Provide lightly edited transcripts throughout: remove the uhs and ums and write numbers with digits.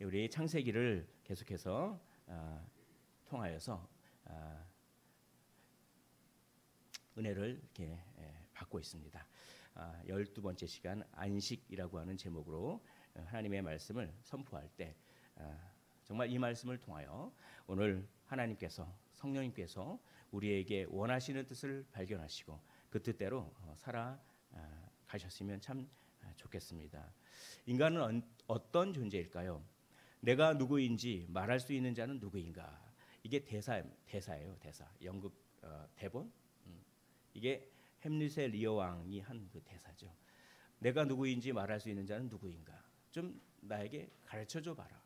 우리 창세기를 계속해서 통하여서 은혜를 이렇게 받고 있습니다. 12번째 시간 안식이라고 하는 제목으로 하나님의 말씀을 선포할 때 정말 이 말씀을 통하여 오늘 하나님께서 성령님께서 우리에게 원하시는 뜻을 발견하시고 그 뜻대로 살아가셨으면 참 좋겠습니다. 인간은 어떤 존재일까요? 내가 누구인지 말할 수 있는 자는 누구인가? 이게 대사예요. 대사. 연극 대본. 이게 햄릿의 리어 왕이 한 그 대사죠. 내가 누구인지 말할 수 있는 자는 누구인가? 좀 나에게 가르쳐줘 봐라.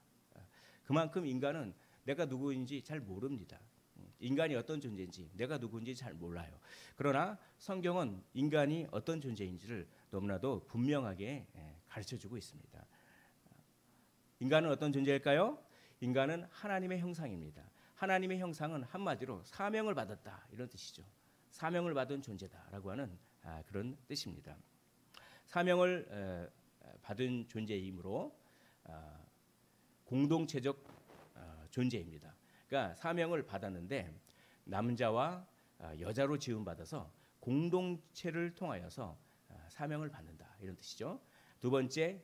그만큼 인간은 내가 누구인지 잘 모릅니다. 인간이 어떤 존재인지 내가 누구인지 잘 몰라요. 그러나 성경은 인간이 어떤 존재인지를 너무나도 분명하게 가르쳐주고 있습니다. 인간은 어떤 존재일까요? 인간은 하나님의 형상입니다. 하나님의 형상은 한마디로 사명을 받았다 이런 뜻이죠. 사명을 받은 존재다라고 하는 그런 뜻입니다. 사명을 받은 존재이므로 공동체적 존재입니다. 그러니까 사명을 받았는데 남자와 여자로 지음받아서 공동체를 통하여서 사명을 받는다 이런 뜻이죠. 두 번째,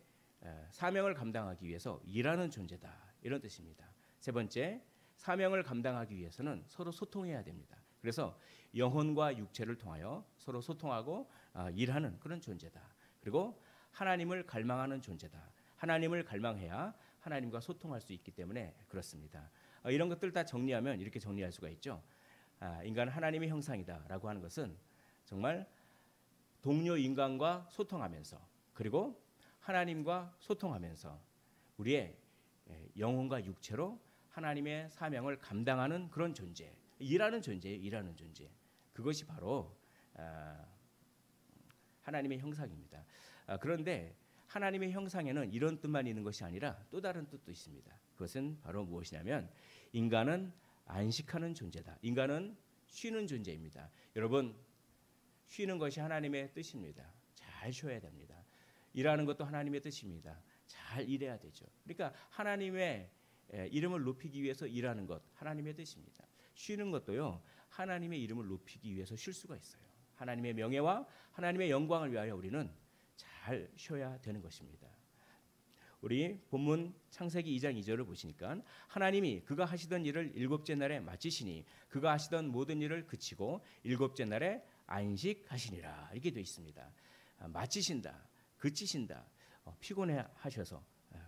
사명을 감당하기 위해서 일하는 존재다 이런 뜻입니다. 세 번째, 사명을 감당하기 위해서는 서로 소통해야 됩니다. 그래서 영혼과 육체를 통하여 서로 소통하고 일하는 그런 존재다. 그리고 하나님을 갈망하는 존재다. 하나님을 갈망해야 하나님과 소통할 수 있기 때문에 그렇습니다. 이런 것들 다 정리하면 이렇게 정리할 수가 있죠. 인간은 하나님의 형상이다라고 하는 것은 정말 동료 인간과 소통하면서 그리고 하나님과 소통하면서 우리의 영혼과 육체로 하나님의 사명을 감당하는 그런 존재, 일하는 존재예요. 일하는 존재. 그것이 바로 하나님의 형상입니다. 그런데 하나님의 형상에는 이런 뜻만 있는 것이 아니라 또 다른 뜻도 있습니다. 그것은 바로 무엇이냐면 인간은 안식하는 존재다. 인간은 쉬는 존재입니다. 여러분, 쉬는 것이 하나님의 뜻입니다. 잘 쉬어야 됩니다. 일하는 것도 하나님의 뜻입니다. 잘 일해야 되죠. 그러니까 하나님의 이름을 높이기 위해서 일하는 것 하나님의 뜻입니다. 쉬는 것도요. 하나님의 이름을 높이기 위해서 쉴 수가 있어요. 하나님의 명예와 하나님의 영광을 위하여 우리는 잘 쉬어야 되는 것입니다. 우리 본문 창세기 2장 2절을 보시니까 하나님이 그가 하시던 일을 일곱째 날에 마치시니 그가 하시던 모든 일을 그치고 일곱째 날에 안식하시니라 이렇게 되어 있습니다. 마치신다, 그치신다. 피곤해 하셔서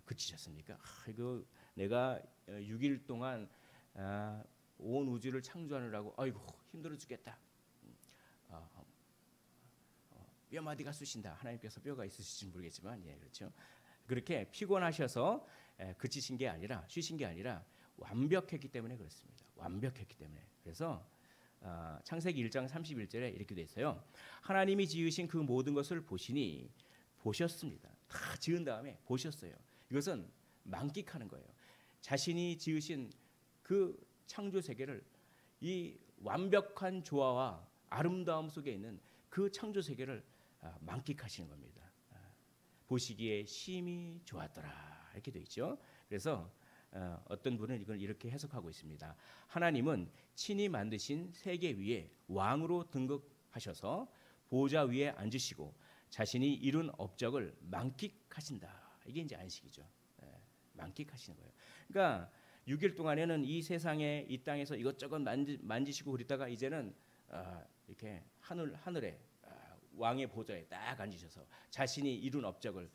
그치셨습니까? 이거 내가 6일 동안 온 우주를 창조하느라고 아이고 힘들어 죽겠다. 뼈마디가 쑤신다. 하나님께서 뼈가 있으실지 모르겠지만 그렇죠. 그렇게 피곤하셔서 그치신 게 아니라 쉬신 게 아니라 완벽했기 때문에 그렇습니다. 완벽했기 때문에. 그래서 창세기 1장 31절에 이렇게 돼 있어요. 하나님이 지으신 그 모든 것을 보시니 보셨습니다. 다 지은 다음에 보셨어요. 이것은 만끽하는 거예요. 자신이 지으신 그 창조 세계를 이 완벽한 조화와 아름다움 속에 있는 그 창조 세계를 만끽하시는 겁니다. 보시기에 심히 좋았더라 이렇게 되어 있죠. 그래서 어떤 분은 이걸 이렇게 해석하고 있습니다. 하나님은 친히 만드신 세계 위에 왕으로 등극하셔서 보좌 위에 앉으시고 자신이 이룬 업적을 만끽하신다. 이게 이제 안식이죠. 만끽하시는 거예요. 그러니까 6일 동안에는 이 세상에 이 땅에서 이것저것 만지시고 그러다가 이제는 이렇게 하늘에 왕의 보좌에 딱 앉으셔서 자신이 이룬 업적을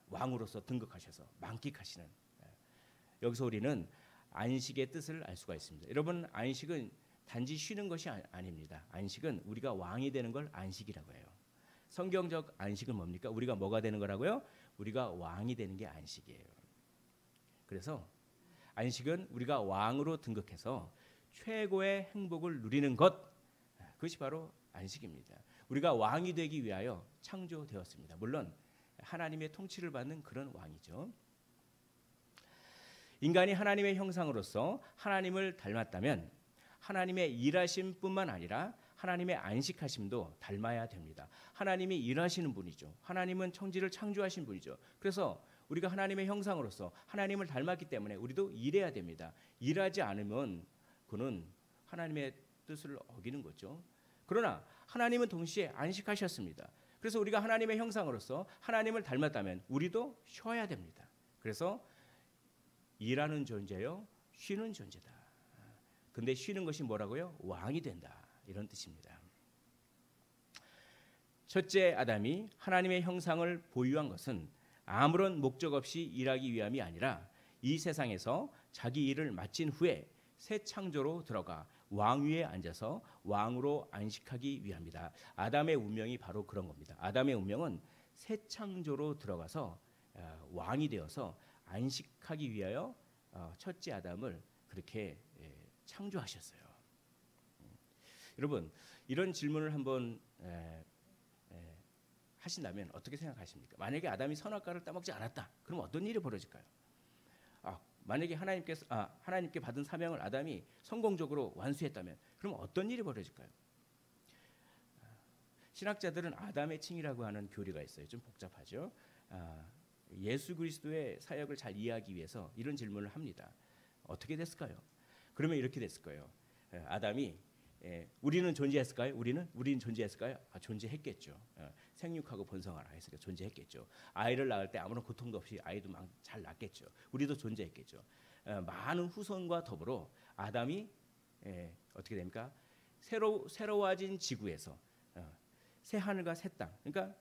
왕으로서 등극하셔서 만끽하시는 여기서 우리는 안식의 뜻을 알 수가 있습니다. 여러분 안식은 단지 쉬는 것이 아닙니다. 안식은 우리가 왕이 되는 걸 안식이라고 해요. 성경적 안식은 뭡니까? 우리가 뭐가 되는 거라고요? 우리가 왕이 되는 게 안식이에요. 그래서 안식은 우리가 왕으로 등극해서 최고의 행복을 누리는 것 그것이 바로 안식입니다. 우리가 왕이 되기 위하여 창조되었습니다. 물론 하나님의 통치를 받는 그런 왕이죠. 인간이 하나님의 형상으로서 하나님을 닮았다면 하나님의 일하심뿐만 아니라 하나님의 안식하심도 닮아야 됩니다. 하나님이 일하시는 분이죠. 하나님은 천지를 창조하신 분이죠. 그래서 우리가 하나님의 형상으로서 하나님을 닮았기 때문에 우리도 일해야 됩니다. 일하지 않으면 그는 하나님의 뜻을 어기는 거죠. 그러나 하나님은 동시에 안식하셨습니다. 그래서 우리가 하나님의 형상으로서 하나님을 닮았다면 우리도 쉬어야 됩니다. 그래서 일하는 존재요, 쉬는 존재다. 근데 쉬는 것이 뭐라고요? 왕이 된다. 이런 뜻입니다. 첫째 아담이 하나님의 형상을 보유한 것은 아무런 목적 없이 일하기 위함이 아니라 이 세상에서 자기 일을 마친 후에 새 창조로 들어가 왕위에 앉아서 왕으로 안식하기 위함이다. 아담의 운명이 바로 그런 겁니다. 아담의 운명은 새 창조로 들어가서 왕이 되어서 안식하기 위하여 첫째 아담을 그렇게 창조하셨어요. 여러분, 이런 질문을 한번 하신다면 어떻게 생각하십니까? 만약에 아담이 선악과를 따먹지 않았다, 그럼 어떤 일이 벌어질까요? 만약에 하나님께 받은 사명을 아담이 성공적으로 완수했다면 그럼 어떤 일이 벌어질까요? 신학자들은 아담의 칭이라고 하는 교리가 있어요. 좀 복잡하죠. 예수 그리스도의 사역을 잘 이해하기 위해서 이런 질문을 합니다. 어떻게 됐을까요? 그러면 이렇게 됐을 거예요. 아담이 우리는 존재했을까요? 우리는 존재했을까요? 존재했겠죠. 생육하고 번성하라 했으니까 존재했겠죠. 아이를 낳을 때 아무런 고통도 없이 아이도 잘 낳겠죠. 우리도 존재했겠죠. 많은 후손과 더불어 아담이 어떻게 됩니까? 새로워진 지구에서 새 하늘과 새 땅. 그러니까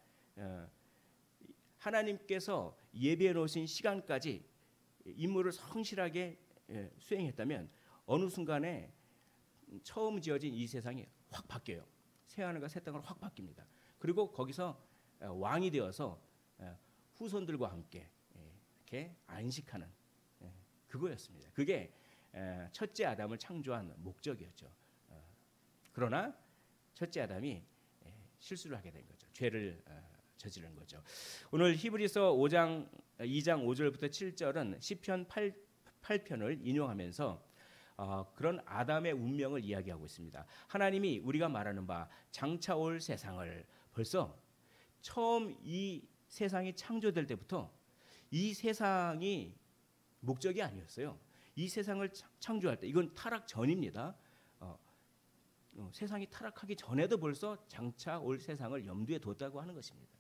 하나님께서 예비해 놓으신 시간까지 임무를 성실하게 수행했다면 어느 순간에 처음 지어진 이 세상이 확 바뀌어요. 새 하늘과 새 땅으로 확 바뀝니다. 그리고 거기서 왕이 되어서 후손들과 함께 이렇게 안식하는 그거였습니다. 그게 첫째 아담을 창조한 목적이었죠. 그러나 첫째 아담이 실수를 하게 된 거죠. 죄를 저지른 거죠. 오늘 히브리서 2장 5절부터 7절은 시편 8편을 인용하면서 그런 아담의 운명을 이야기하고 있습니다. 하나님이 우리가 말하는 바 장차 올 세상을 벌써 처음 이 세상이 창조될 때부터 이 세상이 목적이 아니었어요. 이 세상을 창조할 때 이건 타락 전입니다. 세상이 타락하기 전에도 벌써 장차 올 세상을 염두에 뒀다고 하는 것입니다.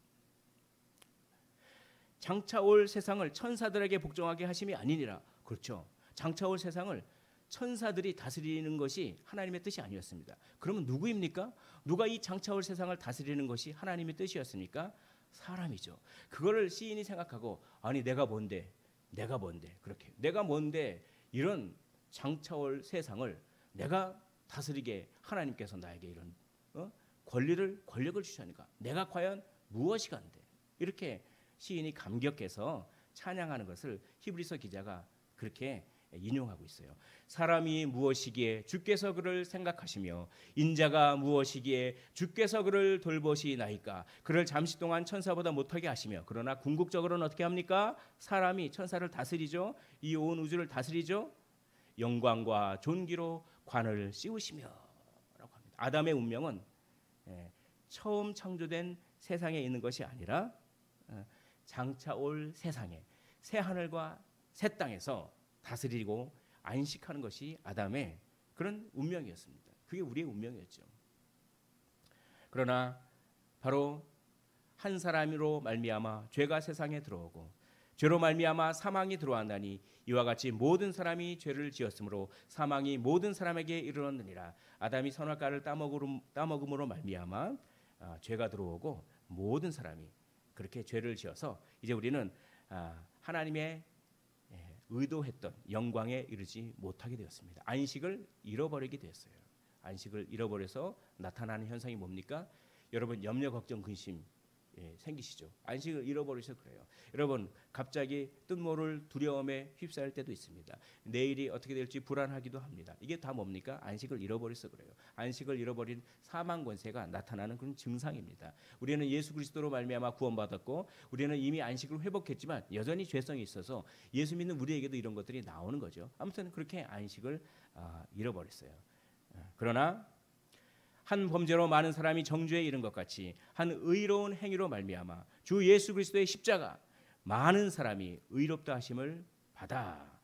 장차 올 세상을 천사들에게 복종하게 하심이 아니니라. 그렇죠. 장차 올 세상을 천사들이 다스리는 것이 하나님의 뜻이 아니었습니다. 그러면 누구입니까? 누가 이 장차 올 세상을 다스리는 것이 하나님의 뜻이었습니까? 사람이죠. 그거를 시인이 생각하고 아니 내가 뭔데 그렇게 내가 뭔데 이런 장차 올 세상을 내가 다스리게 하나님께서 나에게 이런 권력을 주시니까 내가 과연 무엇이간데 이렇게 시인이 감격해서 찬양하는 것을 히브리서 기자가 그렇게 인용하고 있어요. 사람이 무엇이기에 주께서 그를 생각하시며 인자가 무엇이기에 주께서 그를 돌보시나이까. 그를 잠시 동안 천사보다 못하게 하시며 그러나 궁극적으로는 어떻게 합니까? 사람이 천사를 다스리죠. 이 온 우주를 다스리죠. 영광과 존귀로 관을 씌우시며 라고 합니다. 아담의 운명은 처음 창조된 세상에 있는 것이 아니라 장차 올 세상에 새 하늘과 새 땅에서 다스리고 안식하는 것이 아담의 그런 운명이었습니다. 그게 우리의 운명이었죠. 그러나 바로 한 사람으로 말미암아 죄가 세상에 들어오고 죄로 말미암아 사망이 들어왔나니 이와 같이 모든 사람이 죄를 지었으므로 사망이 모든 사람에게 이르렀느니라. 아담이 선악과를 따먹음으로 말미암아 죄가 들어오고 모든 사람이 그렇게 죄를 지어서 이제 우리는 하나님의 의도했던 영광에 이르지 못하게 되었습니다. 안식을 잃어버리게 되었어요. 안식을 잃어버려서 나타나는 현상이 뭡니까? 여러분 염려, 걱정, 근심 생기시죠. 안식을 잃어버리셔서 그래요. 여러분 갑자기 뜻모를 두려움에 휩싸일 때도 있습니다. 내일이 어떻게 될지 불안하기도 합니다. 이게 다 뭡니까? 안식을 잃어버려서 그래요. 안식을 잃어버린 사망 권세가 나타나는 그런 증상입니다. 우리는 예수 그리스도로 말미암아 구원받았고 우리는 이미 안식을 회복했지만 여전히 죄성이 있어서 예수 믿는 우리에게도 이런 것들이 나오는 거죠. 아무튼 그렇게 안식을 잃어버렸어요. 그러나 한 범죄로 많은 사람이 정죄에 이른 것 같이 한 의로운 행위로 말미암아 주 예수 그리스도의 십자가 많은 사람이 의롭다 하심을 받았다.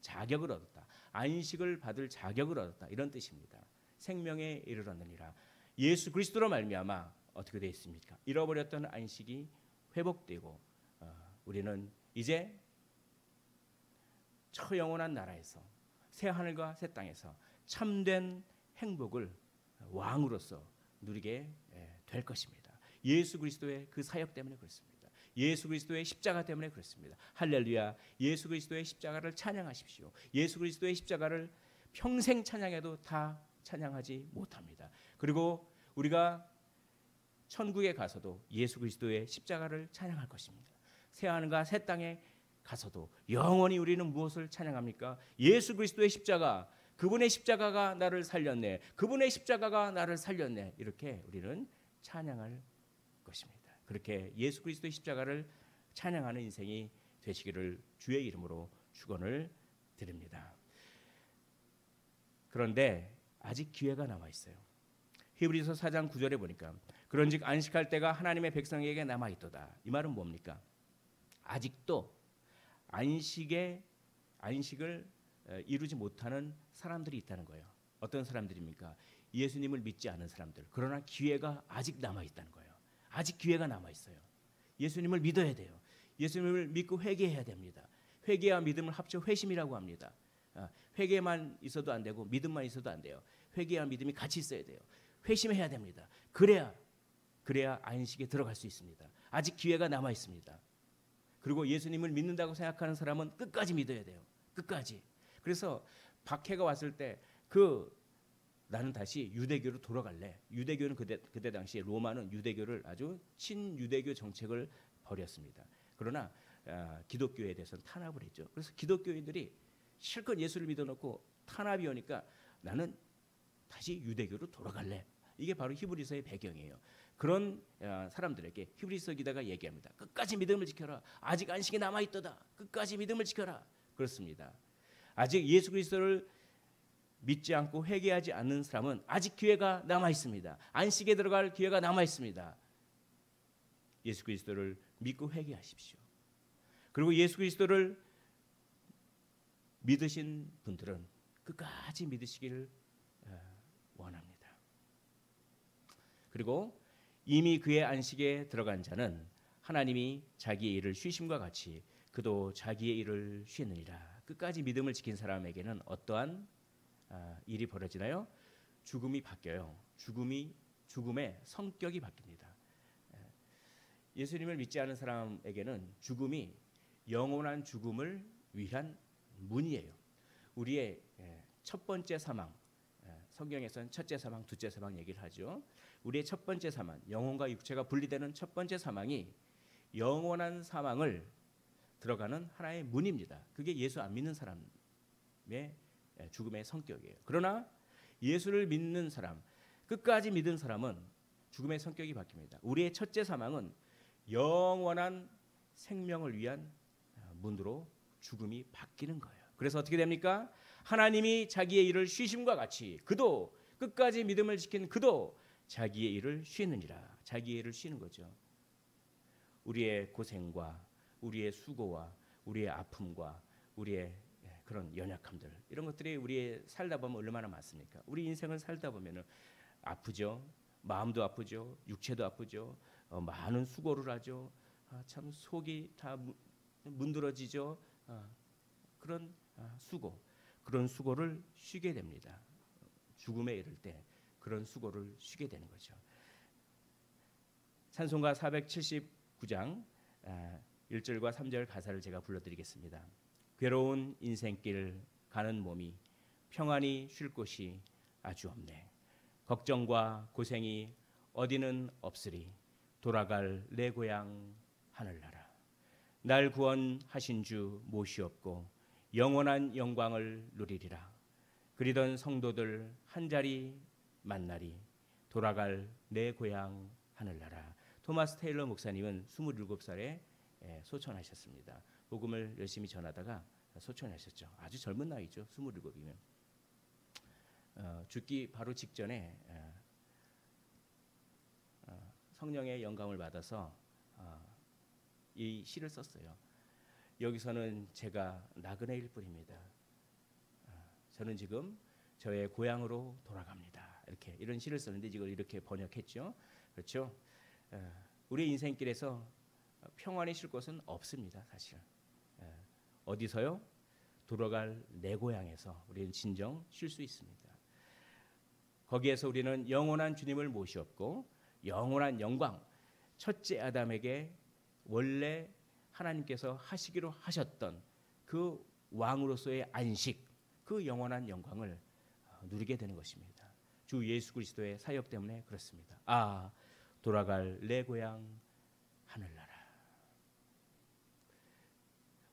자격을 얻었다. 안식을 받을 자격을 얻었다. 이런 뜻입니다. 생명에 이르렀느니라. 예수 그리스도로 말미암아 어떻게 되어 있습니까? 잃어버렸던 안식이 회복되고 우리는 이제 처영원한 나라에서 새 하늘과 새 땅에서 참된 행복을 왕으로서 누리게 될 것입니다. 예수 그리스도의 그 사역 때문에 그렇습니다. 예수 그리스도의 십자가 때문에 그렇습니다. 할렐루야. 예수 그리스도의 십자가를 찬양하십시오. 예수 그리스도의 십자가를 평생 찬양해도 다 찬양하지 못합니다. 그리고 우리가 천국에 가서도 예수 그리스도의 십자가를 찬양할 것입니다. 새 하늘과 새 땅에 가서도 영원히 우리는 무엇을 찬양합니까? 예수 그리스도의 십자가, 그분의 십자가가 나를 살렸네. 그분의 십자가가 나를 살렸네. 이렇게 우리는 찬양할 것입니다. 그렇게 예수 그리스도의 십자가를 찬양하는 인생이 되시기를 주의 이름으로 축원을 드립니다. 그런데 아직 기회가 남아 있어요. 히브리서 4장 9절에 보니까 그런즉 안식할 때가 하나님의 백성에게 남아 있도다. 이 말은 뭡니까? 아직도 안식을 이루지 못하는 사람들이 있다는 거예요. 어떤 사람들입니까? 예수님을 믿지 않은 사람들. 그러나 기회가 아직 남아 있다는 거예요. 아직 기회가 남아 있어요. 예수님을 믿어야 돼요. 예수님을 믿고 회개해야 됩니다. 회개와 믿음을 합쳐 회심이라고 합니다. 회개만 있어도 안 되고 믿음만 있어도 안 돼요. 회개와 믿음이 같이 있어야 돼요. 회심해야 됩니다. 그래야 안식에 들어갈 수 있습니다. 아직 기회가 남아 있습니다. 그리고 예수님을 믿는다고 생각하는 사람은 끝까지 믿어야 돼요. 끝까지. 그래서 박해가 왔을 때 나는 다시 유대교로 돌아갈래. 유대교는 그때 당시에 로마는 유대교를 아주 친유대교 정책을 벌였습니다. 그러나 기독교에 대해서는 탄압을 했죠. 그래서 기독교인들이 실컷 예수를 믿어놓고 탄압이 오니까 나는 다시 유대교로 돌아갈래. 이게 바로 히브리서의 배경이에요. 그런 사람들에게 히브리서 기자가 얘기합니다. 끝까지 믿음을 지켜라. 아직 안식이 남아있도다. 끝까지 믿음을 지켜라. 그렇습니다. 아직 예수 그리스도를 믿지 않고 회개하지 않는 사람은 아직 기회가 남아있습니다. 안식에 들어갈 기회가 남아있습니다. 예수 그리스도를 믿고 회개하십시오. 그리고 예수 그리스도를 믿으신 분들은 끝까지 믿으시기를 원합니다. 그리고 이미 그의 안식에 들어간 자는 하나님이 자기의 일을 쉬심과 같이 그도 자기의 일을 쉬느니라. 끝까지 믿음을 지킨 사람에게는 어떠한 일이 벌어지나요? 죽음이 바뀌어요. 죽음의 성격이 바뀝니다. 예수님을 믿지 않은 사람에게는 죽음이 영원한 죽음을 위한 문이에요. 우리의 첫 번째 사망, 성경에서는 첫째 사망, 둘째 사망 얘기를 하죠. 우리의 첫 번째 사망, 영혼과 육체가 분리되는 첫 번째 사망이 영원한 사망을 들어가는 하나의 문입니다. 그게 예수 안 믿는 사람의 죽음의 성격이에요. 그러나 예수를 믿는 사람, 끝까지 믿은 사람은 죽음의 성격이 바뀝니다. 우리의 첫째 사망은 영원한 생명을 위한 문으로 죽음이 바뀌는 거예요. 그래서 어떻게 됩니까? 하나님이 자기의 일을 쉬심과 같이 그도 끝까지 믿음을 지킨 그도 자기의 일을 쉬느니라. 자기의 일을 쉬는 거죠. 우리의 고생과 우리의 수고와 우리의 아픔과 우리의 그런 연약함들 이런 것들이 우리의 살다 보면 얼마나 많습니까? 우리 인생을 살다 보면은 아프죠. 마음도 아프죠. 육체도 아프죠. 많은 수고를 하죠. 참 속이 다 문드러지죠. 그런 그런 수고를 쉬게 됩니다. 죽음에 이를 때 그런 수고를 쉬게 되는 거죠. 찬송가 479장 1절과 3절 가사를 제가 불러드리겠습니다. 괴로운 인생길 가는 몸이 평안히 쉴 곳이 아주 없네. 걱정과 고생이 어디는 없으리. 돌아갈 내 고향 하늘나라. 날 구원하신 주 모시옵고 영원한 영광을 누리리라. 그리던 성도들 한자리 만나리. 돌아갈 내 고향 하늘나라. 토마스 테일러 목사님은 27살에 소천하셨습니다. 복음을 열심히 전하다가 소천하셨죠. 아주 젊은 나이죠. 27이면. 죽기 바로 직전에 성령의 영감을 받아서 이 시를 썼어요. 여기서는 제가 나그네일 뿐입니다. 저는 지금 저의 고향으로 돌아갑니다. 이렇게 이런 시를 썼는데 이걸 이렇게 번역했죠. 그렇죠? 우리 인생길에서 평안이 쉴 곳은 없습니다. 사실 어디서요? 돌아갈 내 고향에서 우리는 진정 쉴 수 있습니다. 거기에서 우리는 영원한 주님을 모시었고 영원한 영광, 첫째 아담에게 원래 하나님께서 하시기로 하셨던 그 왕으로서의 안식, 그 영원한 영광을 누리게 되는 것입니다. 주 예수 그리스도의 사역 때문에 그렇습니다. 아, 돌아갈 내 고향 하늘나라.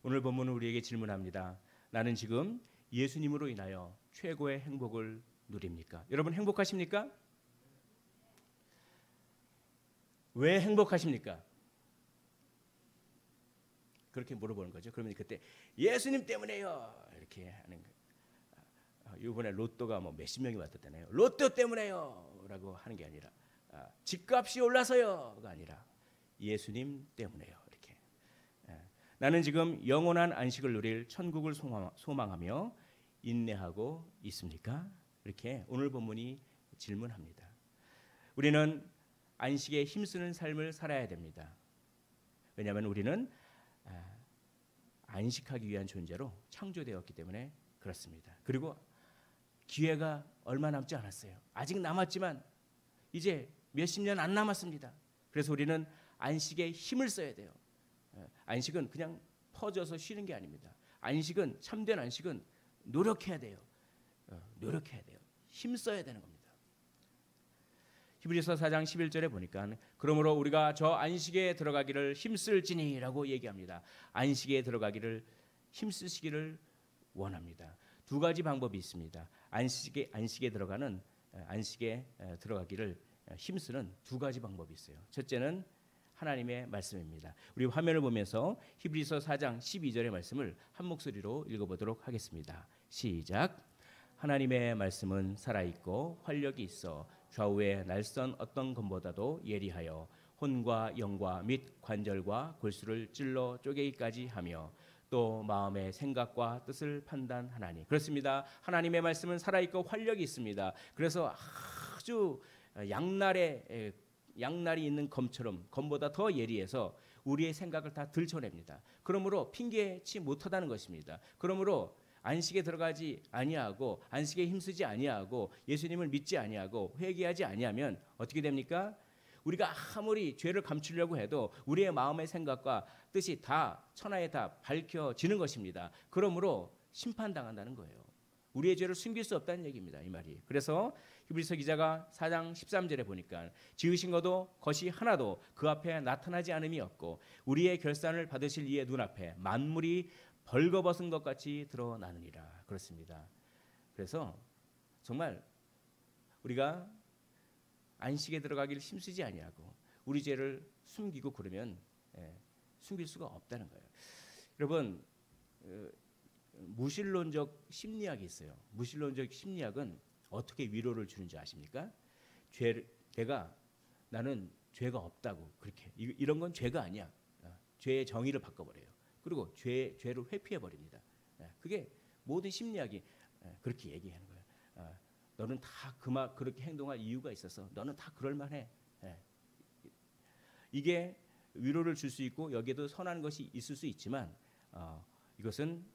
오늘 본문은 우리에게 질문합니다. 나는 지금 예수님으로 인하여 최고의 행복을 누립니까? 여러분 행복하십니까? 왜 행복하십니까? 그렇게 물어보는 거죠. 그러면 그때 예수님 때문에요 이렇게 하는 거예요. 이번에 로또가 뭐 몇십 명이 왔다잖아요. 로또 때문에요 라고 하는 게 아니라 집값이 올라서요가 아니라 예수님 때문에요. 이렇게 나는 지금 영원한 안식을 누릴 천국을 소망하며 인내하고 있습니까? 이렇게 오늘 본문이 질문합니다. 우리는 안식에 힘쓰는 삶을 살아야 됩니다. 왜냐하면 우리는 안식하기 위한 존재로 창조되었기 때문에 그렇습니다. 그리고 기회가 얼마 남지 않았어요. 아직 남았지만 이제 몇십 년 안 남았습니다. 그래서 우리는 안식에 힘을 써야 돼요. 안식은 그냥 퍼져서 쉬는 게 아닙니다. 안식은 참된 안식은 노력해야 돼요. 노력해야 돼요. 힘 써야 되는 겁니다. 히브리서 4장 11절에 보니까 그러므로 우리가 저 안식에 들어가기를 힘쓸지니라고 얘기합니다. 안식에 들어가기를 힘쓰시기를 원합니다. 두 가지 방법이 있습니다. 안식에 들어가기를 힘쓰는 두 가지 방법이 있어요. 첫째는 하나님의 말씀입니다. 우리 화면을 보면서 히브리서 4장 12절의 말씀을 한 목소리로 읽어보도록 하겠습니다. 시작. 하나님의 말씀은 살아있고 활력이 있어 좌우의 날선 어떤 검보다도 예리하여 혼과 영과 및 관절과 골수를 찔러 쪼개기까지 하며 또 마음의 생각과 뜻을 판단하나니. 그렇습니다. 하나님의 말씀은 살아있고 활력이 있습니다. 그래서 아주 양날이 있는 검처럼 검보다 더 예리해서 우리의 생각을 다 들춰냅니다. 그러므로 핑계치 못하다는 것입니다. 그러므로 안식에 들어가지 아니하고 안식에 힘쓰지 아니하고 예수님을 믿지 아니하고 회개하지 아니하면 어떻게 됩니까? 우리가 아무리 죄를 감추려고 해도 우리의 마음의 생각과 뜻이 다 천하에 다 밝혀지는 것입니다. 그러므로 심판당한다는 거예요. 우리의 죄를 숨길 수 없다는 얘기입니다. 이 말이. 그래서 히브리서 기자가 4장 13절에 보니까 지으신 것이 하나도 그 앞에 나타나지 않음이 없고 우리의 결산을 받으실 이의 눈앞에 만물이 벌거벗은 것 같이 드러나느니라. 그렇습니다. 그래서 정말 우리가 안식에 들어가기를 힘쓰지 아니하고 우리 죄를 숨기고 그러면 숨길 수가 없다는 거예요. 여러분 무신론적 심리학이 있어요. 무신론적 심리학은 어떻게 위로를 주는지 아십니까? 나는 죄가 없다고 그렇게 이런 건 죄가 아니야. 죄의 정의를 바꿔버려요. 그리고 죄를 회피해 버립니다. 그게 모든 심리학이 그렇게 얘기하는 거예요. 너는 다 그렇게 행동할 이유가 있어서 너는 다 그럴 만해. 이게 위로를 줄 수 있고 여기에도 선한 것이 있을 수 있지만 이것은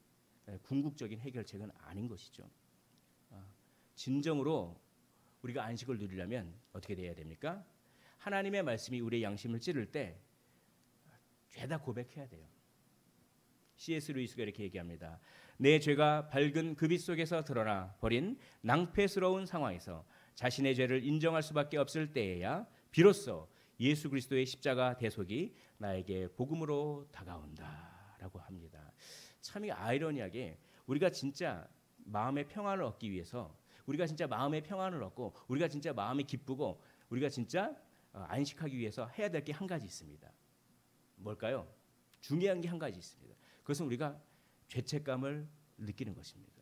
궁극적인 해결책은 아닌 것이죠. 진정으로 우리가 안식을 누리려면 어떻게 돼야 됩니까? 하나님의 말씀이 우리의 양심을 찌를 때 죄다 고백해야 돼요. C.S. 루이스가 이렇게 얘기합니다. 내 죄가 밝은 그 빛 속에서 드러나 버린 낭패스러운 상황에서 자신의 죄를 인정할 수밖에 없을 때에야 비로소 예수 그리스도의 십자가 대속이 나에게 복음으로 다가온다라고 합니다. 참 아이러니하게 우리가 진짜 마음의 평안을 얻기 위해서 우리가 진짜 마음의 평안을 얻고 우리가 진짜 마음이 기쁘고 우리가 진짜 안식하기 위해서 해야 될 게 한 가지 있습니다. 뭘까요? 중요한 게 한 가지 있습니다. 그것은 우리가 죄책감을 느끼는 것입니다.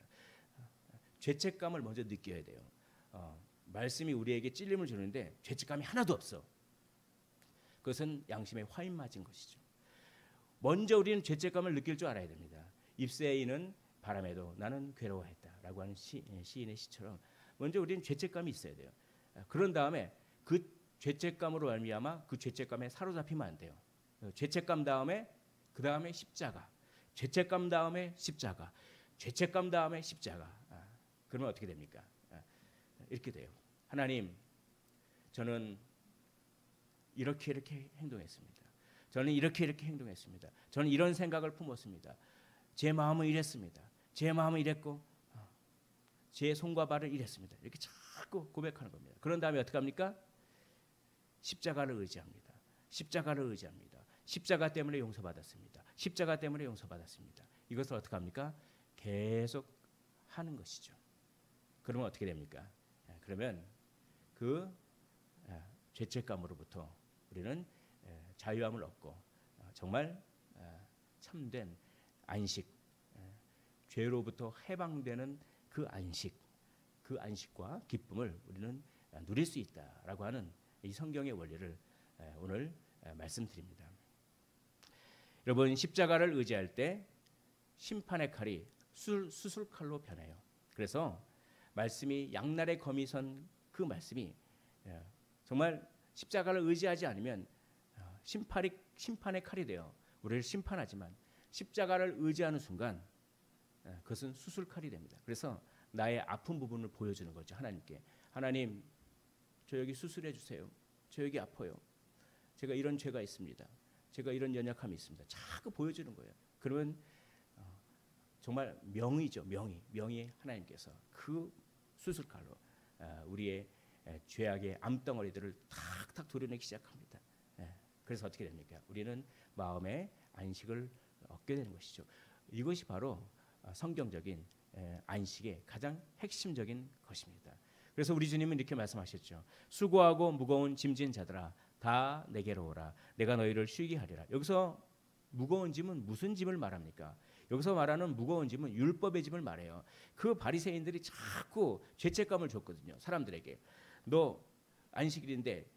죄책감을 먼저 느껴야 돼요. 말씀이 우리에게 찔림을 주는데 죄책감이 하나도 없어. 그것은 양심에 화인 맞은 것이죠. 먼저 우리는 죄책감을 느낄 줄 알아야 됩니다. 잎새에 있는 바람에도 나는 괴로워했다라고 하는 시인의 시처럼 먼저 우리는 죄책감이 있어야 돼요. 그런 다음에 그 죄책감으로 말미암아 그 죄책감에 사로잡히면 안 돼요. 죄책감 다음에 그 다음에 십자가, 죄책감 다음에 십자가, 죄책감 다음에 십자가. 그러면 어떻게 됩니까? 이렇게 돼요. 하나님, 저는 이렇게 행동했습니다. 저는 이렇게 행동했습니다. 저는 이런 생각을 품었습니다. 제 마음은 이랬습니다. 제 마음은 이랬고 제 손과 발은 이랬습니다. 이렇게 자꾸 고백하는 겁니다. 그런 다음에 어떻게 합니까? 십자가를 의지합니다. 십자가를 의지합니다. 십자가 때문에 용서받았습니다. 십자가 때문에 용서받았습니다. 이것을 어떻게 합니까? 계속 하는 것이죠. 그러면 어떻게 됩니까? 그러면 그 죄책감으로부터 우리는 자유함을 얻고 정말 참된 안식, 죄로부터 해방되는 그 안식과 기쁨을 우리는 누릴 수 있다라고 하는 이 성경의 원리를 오늘 말씀드립니다. 여러분, 십자가를 의지할 때 심판의 칼이 수술칼로 변해요. 그래서 말씀이 양날의 검이 선 그 말씀이 정말 십자가를 의지하지 않으면 심판의 칼이 되어 우리를 심판하지만 십자가를 의지하는 순간 그것은 수술칼이 됩니다. 그래서 나의 아픈 부분을 보여주는 거죠. 하나님께. 하나님, 저 여기 수술해 주세요. 저 여기 아파요. 제가 이런 죄가 있습니다. 제가 이런 연약함이 있습니다. 자꾸 보여주는 거예요. 그러면 정말 명의죠. 명의 하나님께서 그 수술칼로 우리의 죄악의 암덩어리들을 탁탁 도려내기 시작합니다. 그래서 어떻게 됩니까? 우리는 마음의 안식을 얻게 되는 것이죠. 이것이 바로 성경적인 안식의 가장 핵심적인 것입니다. 그래서 우리 주님은 이렇게 말씀하셨죠. 수고하고 무거운 짐진 자들아 다 내게로 오라. 내가 너희를 쉬게 하리라. 여기서 무거운 짐은 무슨 짐을 말합니까? 여기서 말하는 무거운 짐은 율법의 짐을 말해요. 그 바리새인들이 자꾸 죄책감을 줬거든요. 사람들에게. 너 안식일인데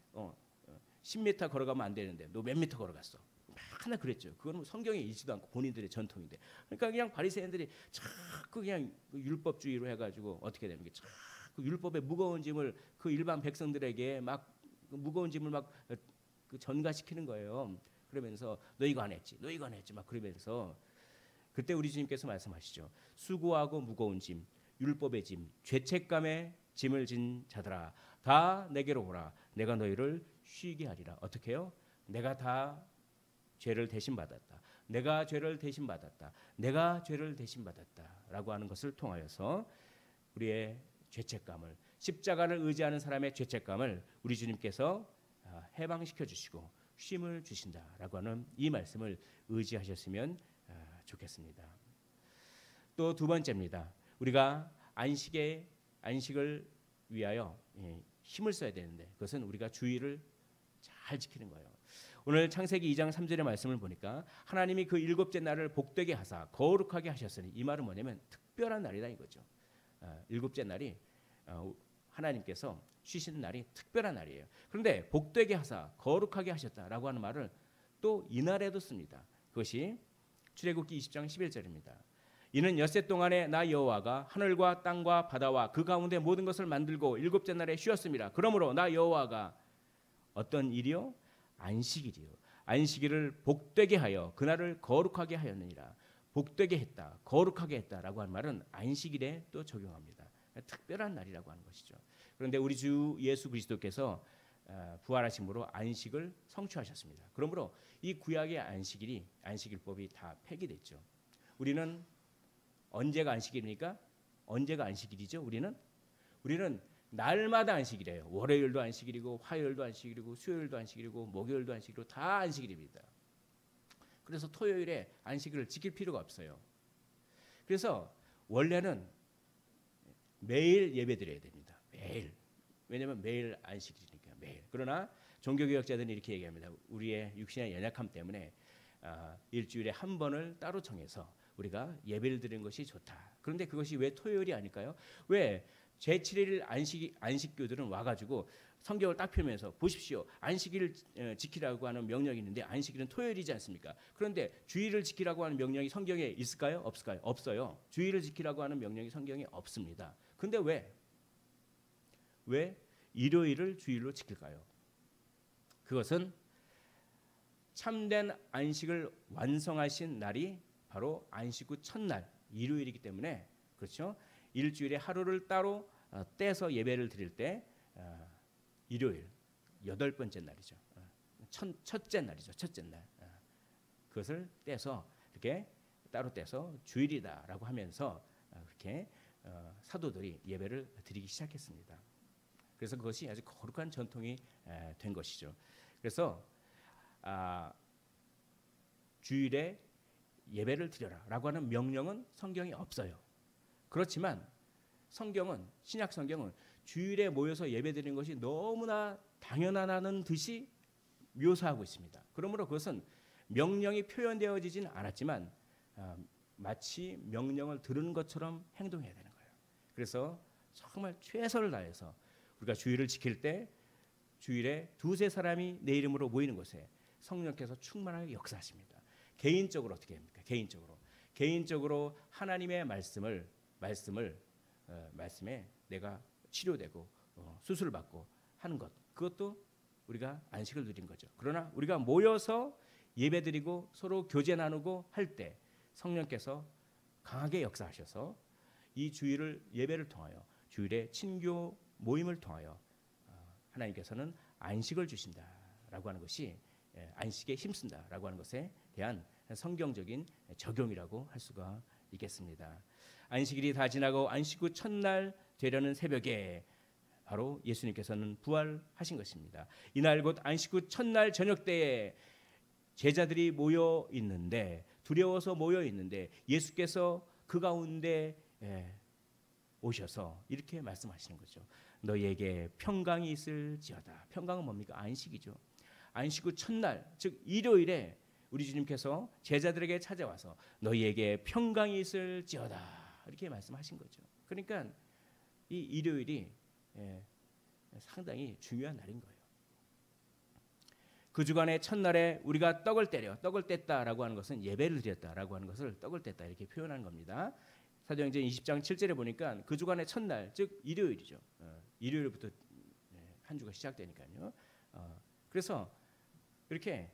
10m 걸어가면 안 되는데 너 몇 미터 걸어갔어? 하나 그랬죠. 그거는 성경에 있지도 않고 본인들의 전통인데. 그러니까 그냥 바리새인들이 자꾸 그냥 율법주의로 해가지고 어떻게 됩니까? 자꾸 율법의 무거운 짐을 그 일반 백성들에게 막 무거운 짐을 막 전가시키는 거예요. 그러면서 너 이거 안 했지, 너 이거 안 했지 막 그러면서 그때 우리 주님께서 말씀하시죠. 수고하고 무거운 짐, 율법의 짐, 죄책감의 짐을 진 자들아 다 내게로 오라. 내가 너희를 쉬게 하리라. 어떻게 해요? 내가 다 죄를 대신 받았다. 내가 죄를 대신 받았다. 내가 죄를 대신 받았다라고 하는 것을 통하여서 우리의 죄책감을 십자가를 의지하는 사람의 죄책감을 우리 주님께서 해방시켜 주시고 쉼을 주신다라고 하는 이 말씀을 의지하셨으면 좋겠습니다. 또 두 번째입니다. 우리가 안식을 위하여 힘을 써야 되는데 그것은 우리가 주의를 잘 지키는 거예요. 오늘 창세기 2장 3절의 말씀을 보니까 하나님이 그 일곱째 날을 복되게 하사 거룩하게 하셨으니 이 말은 뭐냐면 특별한 날이다 이거죠. 일곱째 날이 하나님께서 쉬시는 날이 특별한 날이에요. 그런데 복되게 하사 거룩하게 하셨다라고 하는 말을 또 이날에도 씁니다. 그것이 출애굽기 20장 11절입니다. 이는 엿새 동안에 나 여호와가 하늘과 땅과 바다와 그 가운데 모든 것을 만들고 일곱째 날에 쉬었습니다. 그러므로 나 여호와가 어떤 일이요? 안식일이요. 안식일을 복되게 하여 그날을 거룩하게 하였느니라. 복되게 했다, 거룩하게 했다라고 하는 말은 안식일에 또 적용합니다. 특별한 날이라고 하는 것이죠. 그런데 우리 주 예수 그리스도께서 부활하심으로 안식을 성취하셨습니다. 그러므로 이 구약의 안식일법이 다 폐기됐죠. 우리는 언제가 안식일입니까? 언제가 안식일이죠? 우리는 날마다 안식일이에요. 월요일도 안식일이고 화요일도 안식일이고 수요일도 안식일이고 목요일도 안식일이고 다 안식일입니다. 그래서 토요일에 안식일을 지킬 필요가 없어요. 그래서 원래는 매일 예배드려야 됩니다. 매일. 왜냐하면 매일 안식일이니까 매일. 그러나 종교개혁자들은 이렇게 얘기합니다. 우리의 육신의 연약함 때문에 일주일에 한 번을 따로 정해서 우리가 예배를 드리는 것이 좋다. 그런데 그것이 왜 토요일이 아닐까요? 왜 제7일 안식교들은 와가지고 성경을 딱 펴면서 보십시오. 안식일을 지키라고 하는 명령이 있는데 안식일은 토요일이지 않습니까? 그런데 주일을 지키라고 하는 명령이 성경에 있을까요? 없을까요? 없어요. 주일을 지키라고 하는 명령이 성경에 없습니다. 근데 왜 일요일을 주일로 지킬까요? 그것은 참된 안식을 완성하신 날이 바로 안식 후 첫날 일요일이기 때문에 그렇죠. 일주일에 하루를 따로 떼서 예배를 드릴 때 일요일 8번째 날이죠. 첫째 날이죠. 첫째 날. 그것을 떼서 이렇게 따로 떼서 주일이다라고 하면서 그렇게 사도들이 예배를 드리기 시작했습니다. 그래서 그것이 아주 거룩한 전통이 된 것이죠. 그래서 주일에 예배를 드려라라고 하는 명령은 성경에 없어요. 그렇지만 성경은 신약 성경은 주일에 모여서 예배드리는 것이 너무나 당연하다는 듯이 묘사하고 있습니다. 그러므로 그것은 명령이 표현되어지진 않았지만 마치 명령을 들은 것처럼 행동해야 되는 거예요. 그래서 정말 최선을 다해서 우리가 주일을 지킬 때 주일에 두세 사람이 내 이름으로 모이는 곳에 성령께서 충만하게 역사하십니다. 개인적으로 어떻게 합니까? 개인적으로 하나님의 말씀에 내가 치료되고 수술을 받고 하는 것, 그것도 우리가 안식을 누린 거죠. 그러나 우리가 모여서 예배드리고 서로 교제 나누고 할 때 성령께서 강하게 역사하셔서 이 주일을 예배를 통하여 주일의 친교 모임을 통하여 하나님께서는 안식을 주신다라고 하는 것이 안식에 힘쓴다라고 하는 것에 대한 성경적인 적용이라고 할 수가 있겠습니다. 안식일이 다 지나고 안식 후 첫날 되려는 새벽에 바로 예수님께서는 부활하신 것입니다. 이날 곧 안식 후 첫날 저녁 때에 제자들이 모여 있는데 두려워서 모여 있는데 예수께서 그 가운데 오셔서 이렇게 말씀하시는 거죠. 너희에게 평강이 있을지어다. 평강은 뭡니까? 안식이죠. 안식 후 첫날 즉 일요일에 우리 주님께서 제자들에게 찾아와서 너희에게 평강이 있을지어다 이렇게 말씀하신 거죠. 그러니까 이 일요일이 상당히 중요한 날인 거예요. 그 주간의 첫날에 우리가 떡을 뗐다라고 하는 것은 예배를 드렸다라고 하는 것을 떡을 뗐다 이렇게 표현하는 겁니다. 사도행전 20장 7절에 보니까 그 주간의 첫날 즉 일요일이죠. 일요일부터 한 주가 시작되니까요. 그래서 이렇게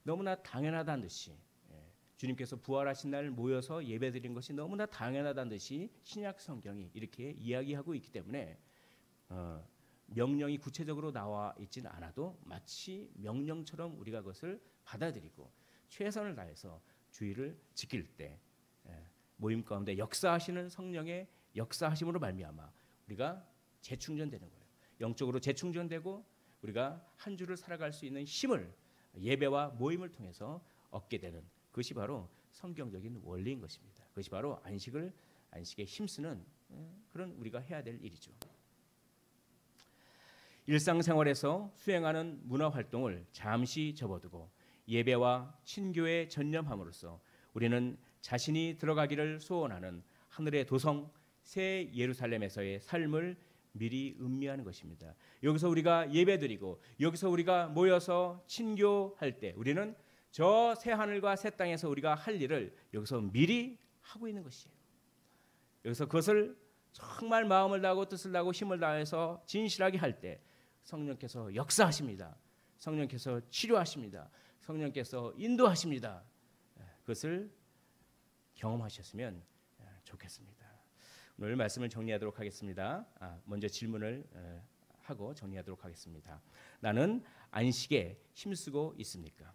너무나 당연하다는 듯이 주님께서 부활하신 날 모여서 예배드린 것이 너무나 당연하다는 듯이 신약 성경이 이렇게 이야기하고 있기 때문에 명령이 구체적으로 나와 있지는 않아도 마치 명령처럼 우리가 그것을 받아들이고 최선을 다해서 주일을 지킬 때 모임 가운데 역사하시는 성령의 역사하심으로 말미암아 우리가 재충전되는 거예요. 영적으로 재충전되고 우리가 한 주를 살아갈 수 있는 힘을 예배와 모임을 통해서 얻게 되는 그것이 바로 성경적인 원리인 것입니다. 그것이 바로 안식에 힘쓰는 그런 우리가 해야 될 일이죠. 일상생활에서 수행하는 문화활동을 잠시 접어두고 예배와 친교에 전념함으로써 우리는 자신이 들어가기를 소원하는 하늘의 도성 새 예루살렘에서의 삶을 미리 음미하는 것입니다. 여기서 우리가 예배드리고 여기서 우리가 모여서 친교할 때 우리는 저 새 하늘과 새 땅에서 우리가 할 일을 여기서 미리 하고 있는 것이에요. 여기서 그것을 정말 마음을 다하고 뜻을 다하고 힘을 다해서 진실하게 할 때 성령께서 역사하십니다. 성령께서 치료하십니다. 성령께서 인도하십니다. 그것을 경험하셨으면 좋겠습니다. 오늘 말씀을 정리하도록 하겠습니다. 먼저 질문을 하고 정리하도록 하겠습니다. 나는 안식에 힘쓰고 있습니까?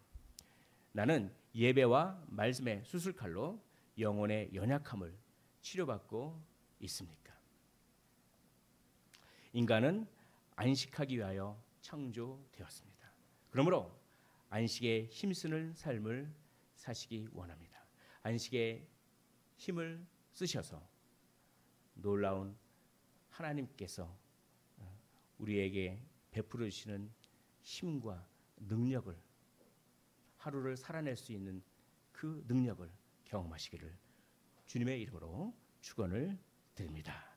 나는 예배와 말씀의 수술칼로 영혼의 연약함을 치료받고 있습니까? 인간은 안식하기 위하여 창조되었습니다. 그러므로 안식에 힘쓰는 삶을 사시기 원합니다. 안식에 힘을 쓰셔서 놀라운 하나님께서 우리에게 베풀어 주시는 힘과 능력을 하루를 살아낼 수 있는 그 능력을 경험하시기를 주님의 이름으로 축원을 드립니다.